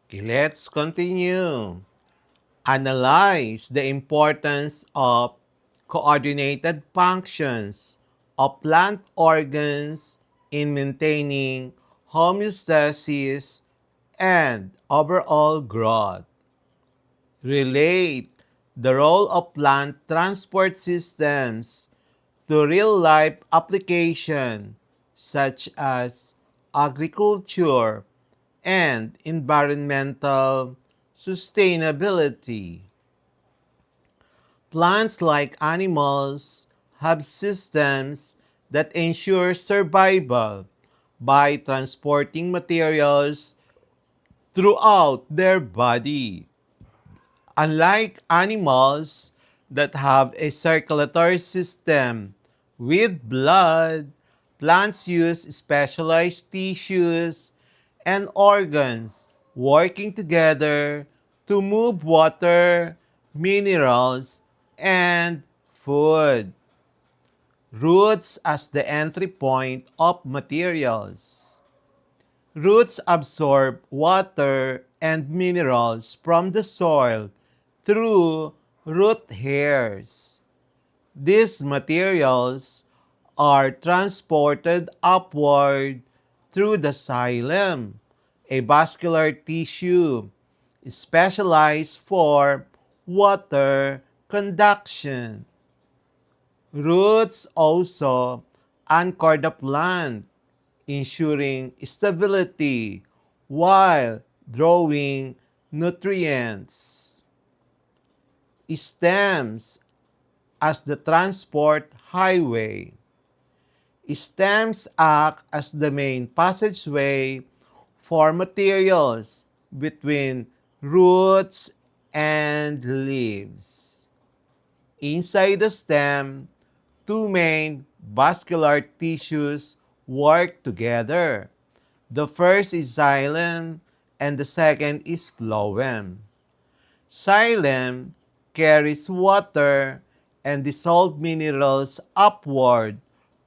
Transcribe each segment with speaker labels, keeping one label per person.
Speaker 1: Okay, let's continue. Analyze the importance of coordinated functions of plant organs in maintaining homeostasis and overall growth. Relate the role of plant transport systems to real-life application such as agriculture and environmental sustainability. Plants, like animals, have systems that ensure survival by transporting materials throughout their body. Unlike animals that have a circulatory system with blood, plants use specialized tissues and organs working together to move water, minerals, and food. Roots as the entry point of materials. Roots absorb water and minerals from the soil through root hairs. These materials are transported upward through the xylem, a vascular tissue specialized for water conduction. Roots also anchor the plant, ensuring stability while drawing nutrients. Stems as the transport highway. Stems act as the main passageway for materials between roots and leaves. Inside the stem, two main vascular tissues work together. The first is xylem and the second is phloem. Xylem carries water and dissolved minerals upward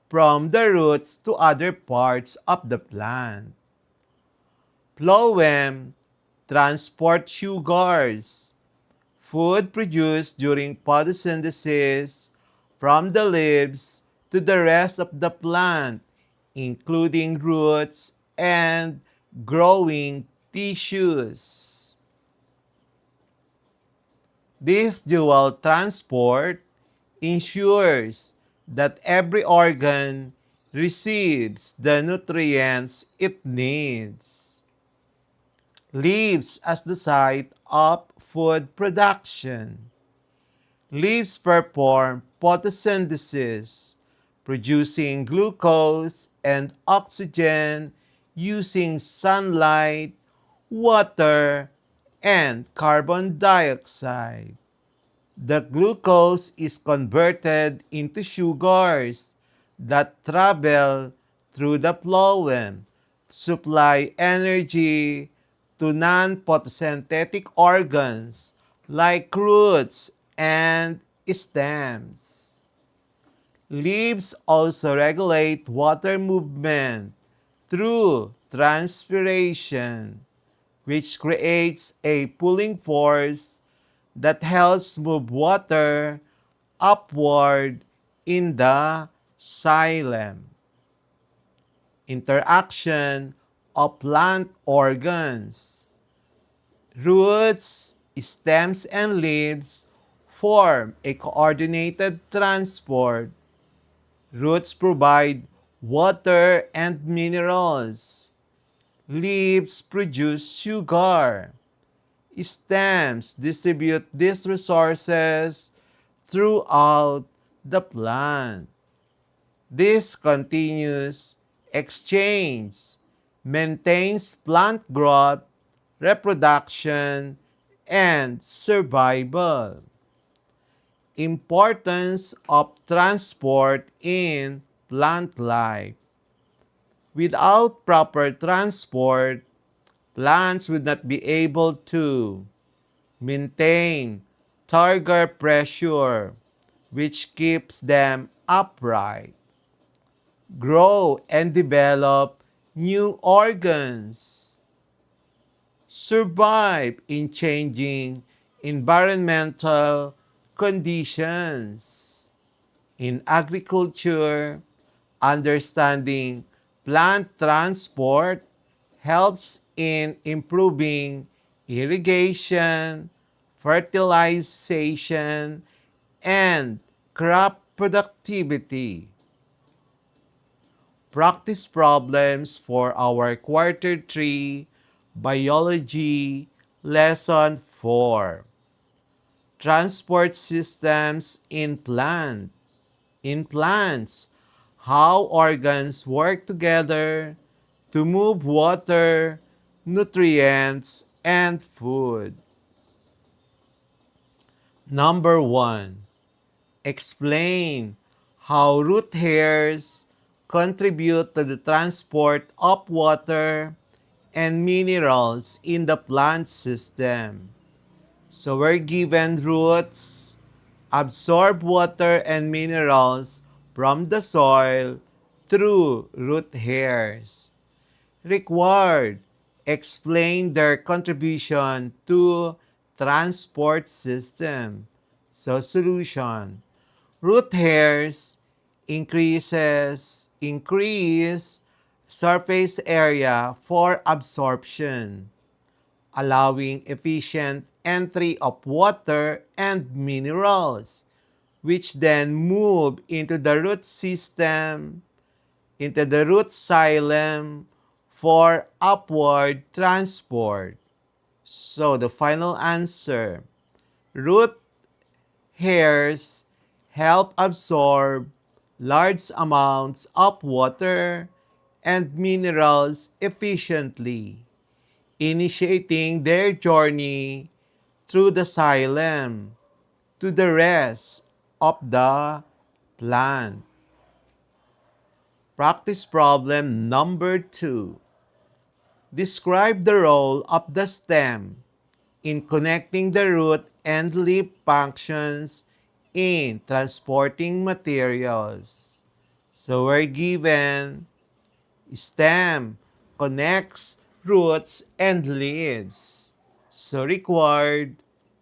Speaker 1: from the roots to other parts of the plant. Phloem transports sugars, food produced during photosynthesis, from the leaves to the rest of the plant, including roots and growing tissues. This dual transport ensures that every organ receives the nutrients it needs. Leaves as the site of food production. Leaves perform photosynthesis, producing glucose and oxygen using sunlight, water, and carbon dioxide. The glucose is converted into sugars that travel through the phloem to supply energy to non-photosynthetic organs like roots and stems. Leaves also regulate water movement through transpiration, which creates a pulling force that helps move water upward in the xylem. Interaction of plant organs. Roots, stems, and leaves form a coordinated transport. Roots provide water and minerals. Leaves produce sugar. Stems distribute these resources throughout the plant. This continuous exchange maintains plant growth, reproduction, and survival. Importance of transport in plant life. Without proper transport, plants would not be able to maintain target pressure, which keeps them upright, grow and develop new organs, survive in changing environmental conditions. In agriculture, understanding plant transport helps in improving irrigation, fertilization, and crop productivity. Practice problems for our quarter 3 biology lesson 4. Transport systems in plants, how organs work together to move water, nutrients, and food. Number 1. Explain how root hairs contribute to the transport of water and minerals in the plant system. So we're given roots absorb water and minerals from the soil through root hairs. Required, explain their contribution to transport system. So solution, root hairs increase surface area for absorption, allowing efficient entry of water and minerals, which then move into the root system, into the root xylem for upward transport. So the final answer, root hairs help absorb large amounts of water and minerals efficiently, initiating their journey through the xylem to the rest of the plant. Practice problem number 2. Describe the role of the stem in connecting the root and leaf functions in transporting materials. So we're given stem connects roots and leaves. So required,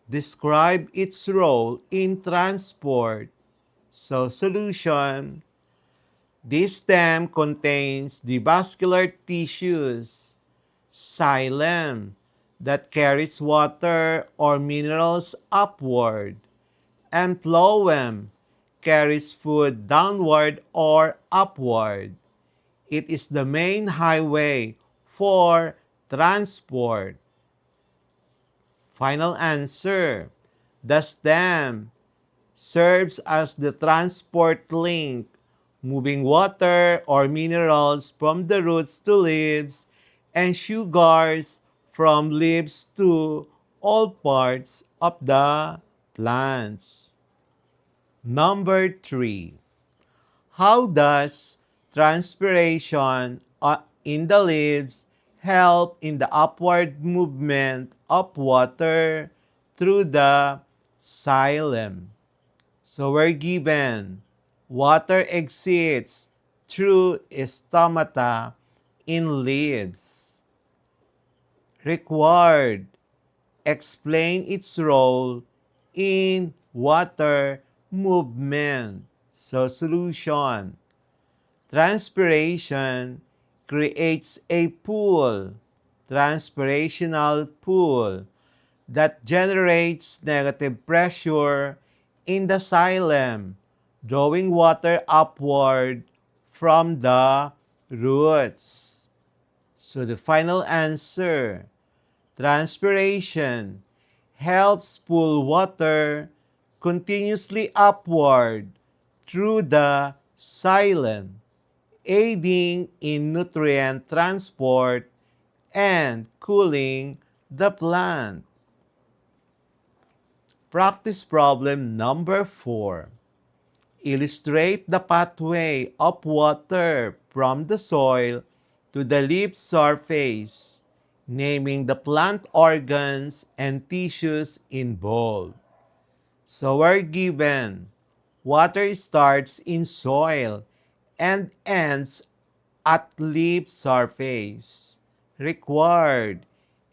Speaker 1: describe its role in transport. So solution, this stem contains the vascular tissues, xylem, that carries water or minerals upward, and phloem carries food downward or upward. It is the main highway for transport. Final answer. The stem serves as the transport link, moving water or minerals from the roots to leaves and sugars from leaves to all parts of the plants. Number 3. How does transpiration in the leaves help in the upward movement of water through the xylem? So we're given water exits through stomata in leaves. Required, explain its role in water movement. So solution, transpiration creates a pool, transpirational pool, that generates negative pressure in the xylem, drawing water upward from the roots. So the final answer, transpiration helps pull water continuously upward through the xylem, aiding in nutrient transport and cooling the plant. Practice problem number 4. Illustrate the pathway of water from the soil to the leaf surface, naming the plant organs and tissues involved. So we're given water starts in soil and ends at leaf surface. Required,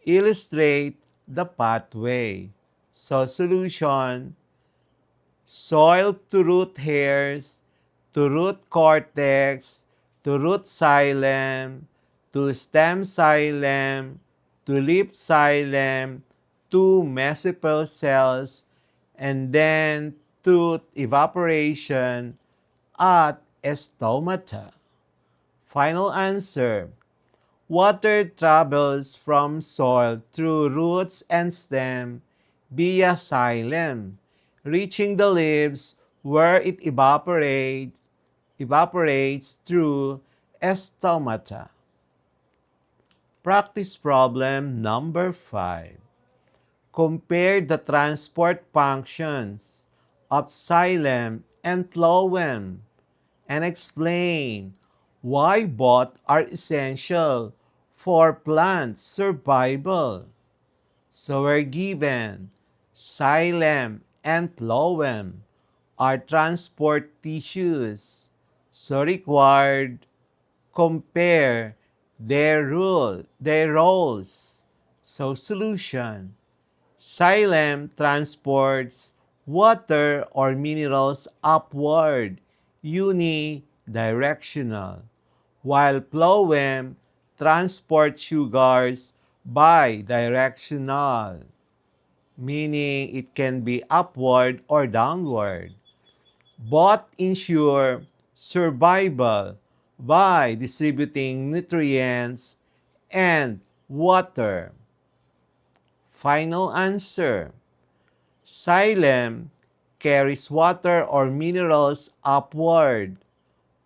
Speaker 1: Illustrate the pathway. So solution, soil to root hairs, to root cortex, to root xylem, to stem xylem, to leaf xylem, to mesophil cells, and then tooth evaporation at stomata. Final answer. Water travels from soil through roots and stem via xylem, reaching the leaves where it evaporates through stomata. Practice problem number 5. Compare the transport functions of xylem and phloem and explain why both are essential for plant survival. So we're given xylem and phloem are transport tissues. So required compare their roles. So solution. Xylem transports water or minerals upward, unidirectional, while phloem transports sugars bidirectional, meaning it can be upward or downward. Both ensure survival by distributing nutrients and water. Final answer. Xylem carries water or minerals upward.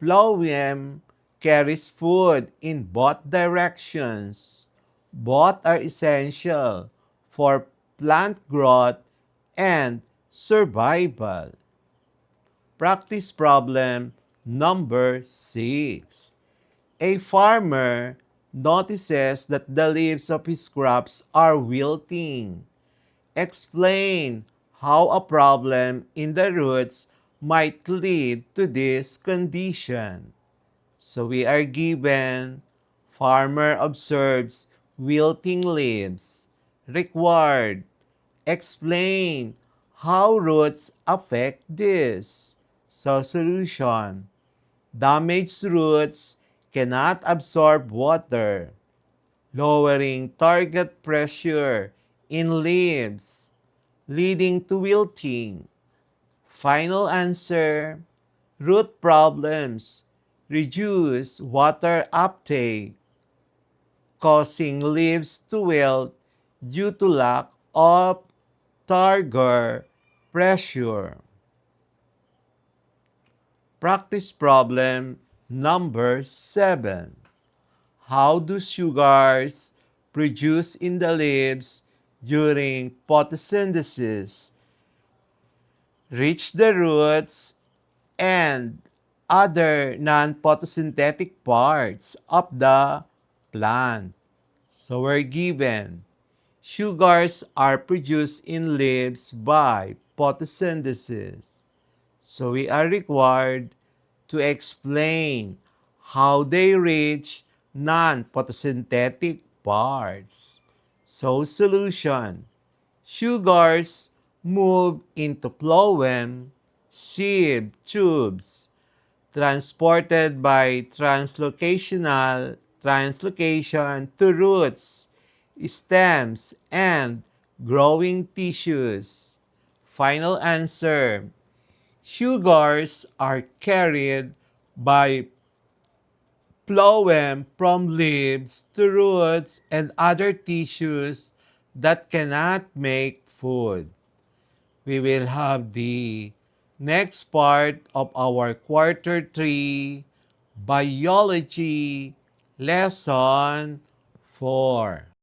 Speaker 1: Phloem carries food in both directions. Both are essential for plant growth and survival. Practice problem number 6. A farmer notices that the leaves of his crops are wilting. Explain how a problem in the roots might lead to this condition. So we are given, farmer observes wilting leaves. Required, explain how roots affect this. So solution, damaged roots cannot absorb water, lowering target pressure in leaves, leading to wilting. Final answer, root problems reduce water uptake, causing leaves to wilt due to lack of target pressure. Practice problem number 7. How do sugars produced in the leaves during photosynthesis reach the roots and other non-photosynthetic parts of the plant? So we're given, sugars are produced in leaves by photosynthesis. So we are required to explain how they reach non-photosynthetic parts. So solution, sugars move into phloem sieve tubes transported by translocation to roots, stems, and growing tissues. Final answer, sugars are carried by phloem from leaves to roots and other tissues that cannot make food. We will have the next part of our quarter 3 biology lesson 4.